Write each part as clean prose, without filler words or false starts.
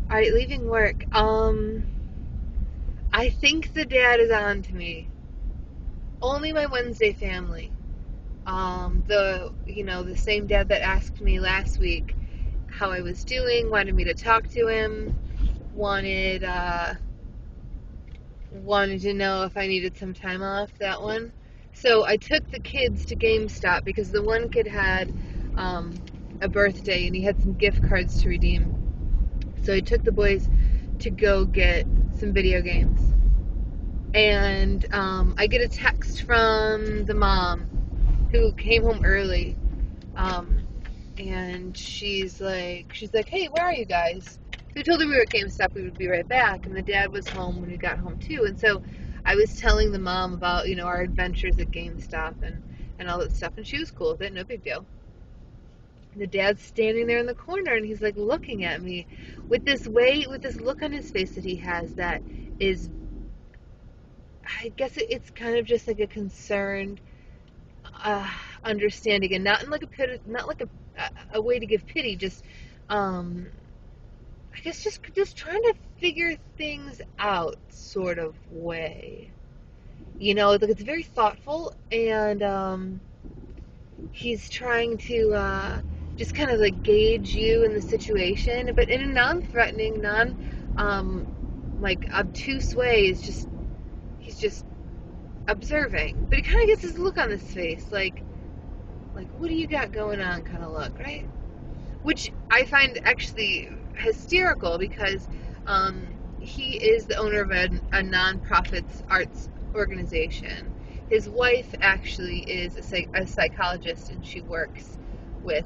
All right, leaving work. I think the dad is on to me. Only my Wednesday family. The same dad that asked me last week how I was doing, wanted me to talk to him, wanted wanted to know if I needed some time off. That one. So I took the kids to GameStop because the one kid had um, a birthday and he had some gift cards to redeem. So I took the boys to go get some video games. And I get a text from the mom who came home early, um, and she's like, "Hey, where are you guys?" So I told her we were at GameStop, we would be right back, and the dad was home when we got home too. And so I was telling the mom about our adventures at GameStop and all that stuff, and she was cool with it, no big deal. The dad's standing there in the corner, and he's like looking at me with this look on his face that he has that is, I guess it's kind of just like a concerned understanding, and not in like not like a way to give pity, just um, I guess just trying to figure things out sort of way. Like it's very thoughtful, and he's trying to just kind of like gauge you in the situation, but in a non-threatening, like obtuse way. He's just observing, but he kind of gets his look on his face, like what do you got going on kind of look, right? Which I find actually hysterical because he is the owner of a non-profits arts organization. His wife actually is a psychologist, and she works with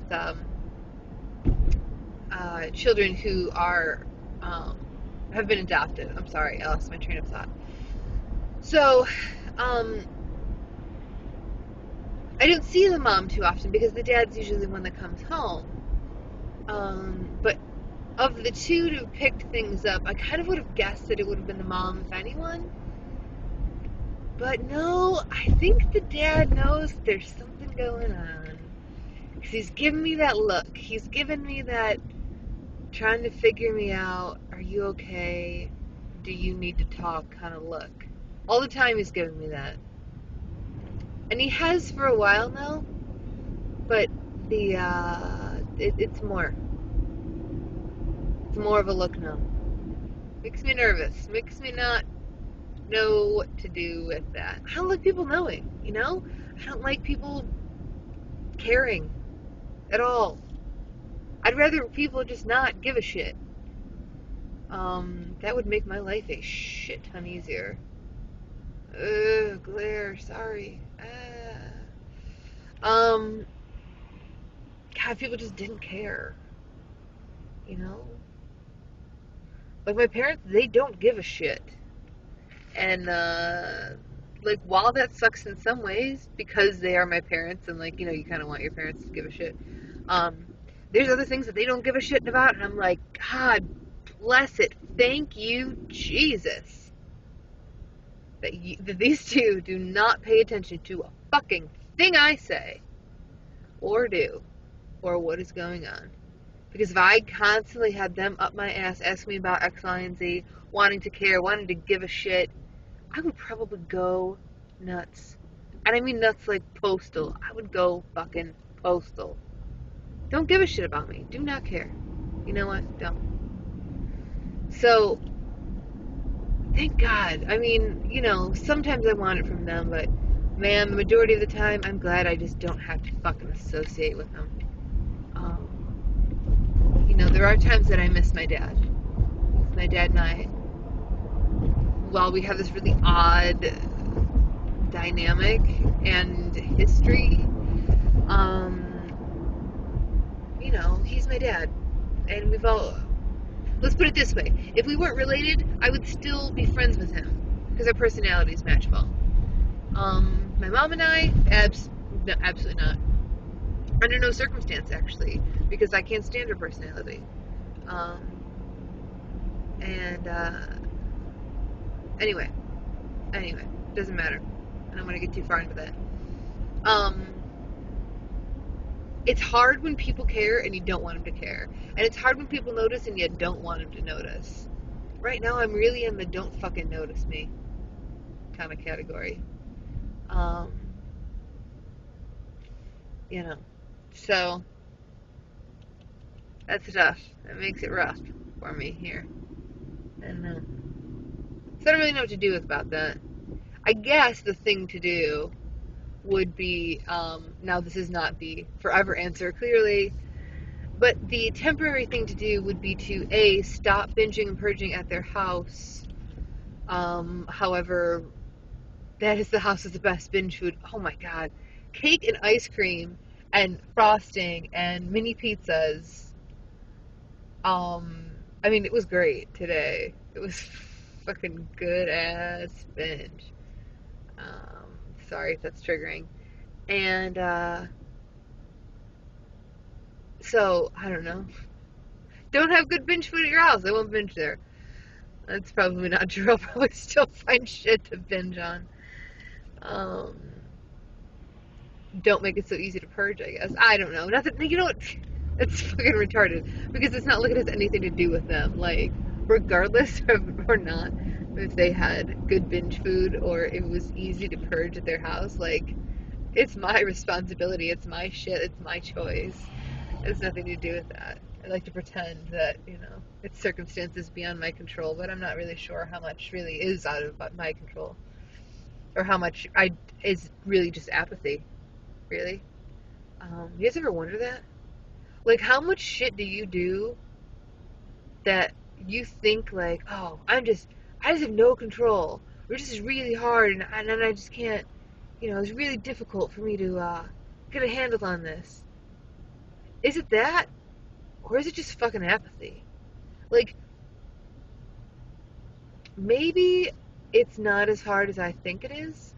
children who are have been adopted. I'm sorry, I lost my train of thought. So, I don't see the mom too often because the dad's usually the one that comes home. But of the two to have picked things up, I kind of would have guessed that it would have been the mom, if anyone. But no, I think the dad knows there's something going on. Because he's giving me that look. He's giving me that trying to figure me out. Are you okay? Do you need to talk kind of look. All the time he's giving me that. And he has for a while now. But it's more. It's more of a look now. Makes me nervous. Makes me not know what to do with that. I don't like people knowing, I don't like people caring at all. I'd rather people just not give a shit. That would make my life a shit ton easier. Glare, sorry. God, people just didn't care, you know? Like my parents, they don't give a shit. And, like, while that sucks in some ways, because they are my parents, and, like, you kind of want your parents to give a shit, there's other things that they don't give a shit about, and I'm like, God bless it. Thank you, Jesus. That these two do not pay attention to a fucking thing I say, or do, or what is going on. Because if I constantly had them up my ass, asking me about X, Y, and Z, wanting to care, wanting to give a shit, I would probably go nuts. And I mean nuts like postal. I would go fucking postal. Don't give a shit about me. Do not care. You know what? Don't. So, thank God. I mean, sometimes I want it from them, but man, the majority of the time, I'm glad I just don't have to fucking associate with them. There are times that I miss my dad. My dad and I, while we have this really odd dynamic and history, he's my dad. And let's put it this way, if we weren't related, I would still be friends with him, because our personalities match well. My mom and I, no, absolutely not. Under no circumstance, actually, because I can't stand her personality. Anyway, doesn't matter. I don't want to get too far into that. It's hard when people care and you don't want them to care. And it's hard when people notice and you don't want them to notice. Right now, I'm really in the don't fucking notice me kind of category. Um, you know. So, that's tough. That makes it rough for me here. And so I don't really know what to do about that. I guess the thing to do would be, now this is not the forever answer clearly, but the temporary thing to do would be to A, stop binging and purging at their house. However, that is the house with the best binge food. Oh my god. Cake and ice cream and frosting and mini pizzas. I mean, it was great today. It was fucking good ass binge. Sorry if that's triggering. And, so, I don't know. Don't have good binge food at your house. I won't binge there. That's probably not true. I'll probably still find shit to binge on. Um, don't make it so easy to purge, I guess. I don't know. Nothing. You know what? It's fucking retarded because it's not like it has anything to do with them. Like, regardless of or not, if they had good binge food or it was easy to purge at their house, like, it's my responsibility. It's my shit. It's my choice. It has nothing to do with that. I like to pretend that, it's circumstances beyond my control, but I'm not really sure how much really is out of my control. Or how much is really just apathy. Really? You guys ever wonder that? Like, how much shit do you do that you think, like, oh, I just have no control. Or this is really hard, and I just can't, it's really difficult for me to get a handle on this. Is it that? Or is it just fucking apathy? Like, maybe it's not as hard as I think it is.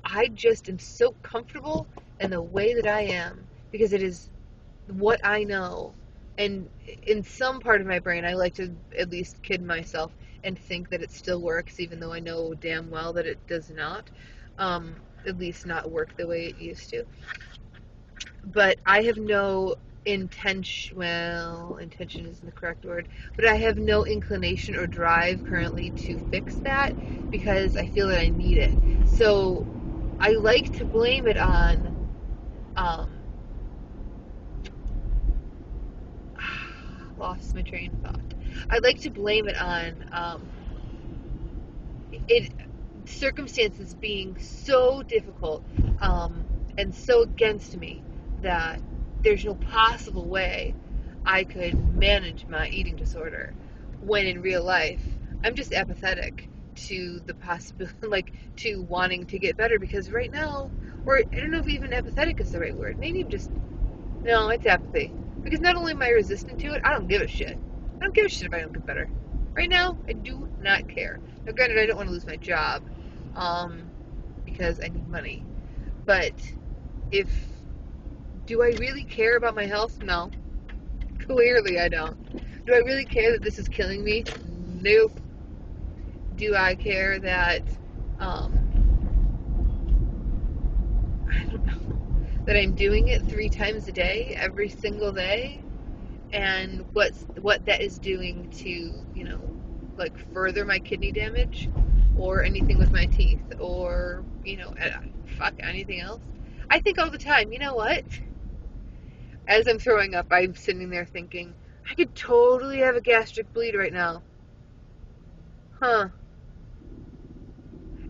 I just am so comfortable in the way that I am because it is what I know. And in some part of my brain, I like to at least kid myself and think that it still works, even though I know damn well that it does not. At least not work the way it used to. But I have no intention isn't the correct word, but I have no inclination or drive currently to fix that because I feel that I need it. So I like to blame it on lost my train of thought. I like to blame it on it circumstances being so difficult and so against me that there's no possible way I could manage my eating disorder, when in real life I'm just apathetic to the possibility, like, to wanting to get better, because right now, or I don't know if even apathetic is the right word, maybe no, it's apathy, because not only am I resistant to it, I don't give a shit. I don't give a shit if I don't get better. Right now, I do not care. Now, granted, I don't want to lose my job, because I need money, but do I really care about my health? No. Clearly I don't. Do I really care that this is killing me? Nope. Do I care that, I don't know, that I'm doing it 3 times a day, every single day? And what that is doing to, like, further my kidney damage? Or anything with my teeth? Or, fuck, anything else? I think all the time, you know what? As I'm throwing up, I'm sitting there thinking, I could totally have a gastric bleed right now. Huh.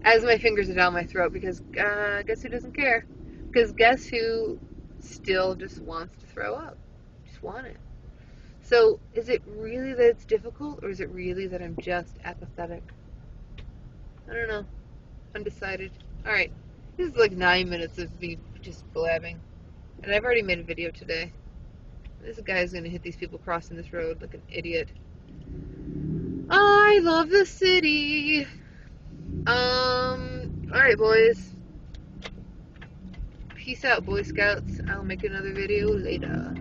As my fingers are down my throat, because guess who doesn't care? Because guess who still just wants to throw up? Just want it. So, is it really that it's difficult, or is it really that I'm just apathetic? I don't know. Undecided. Alright. This is like 9 minutes of me just blabbing. And I've already made a video today. This guy's gonna hit these people crossing this road like an idiot. I love the city. Alright, boys. Peace out, Boy Scouts. I'll make another video later.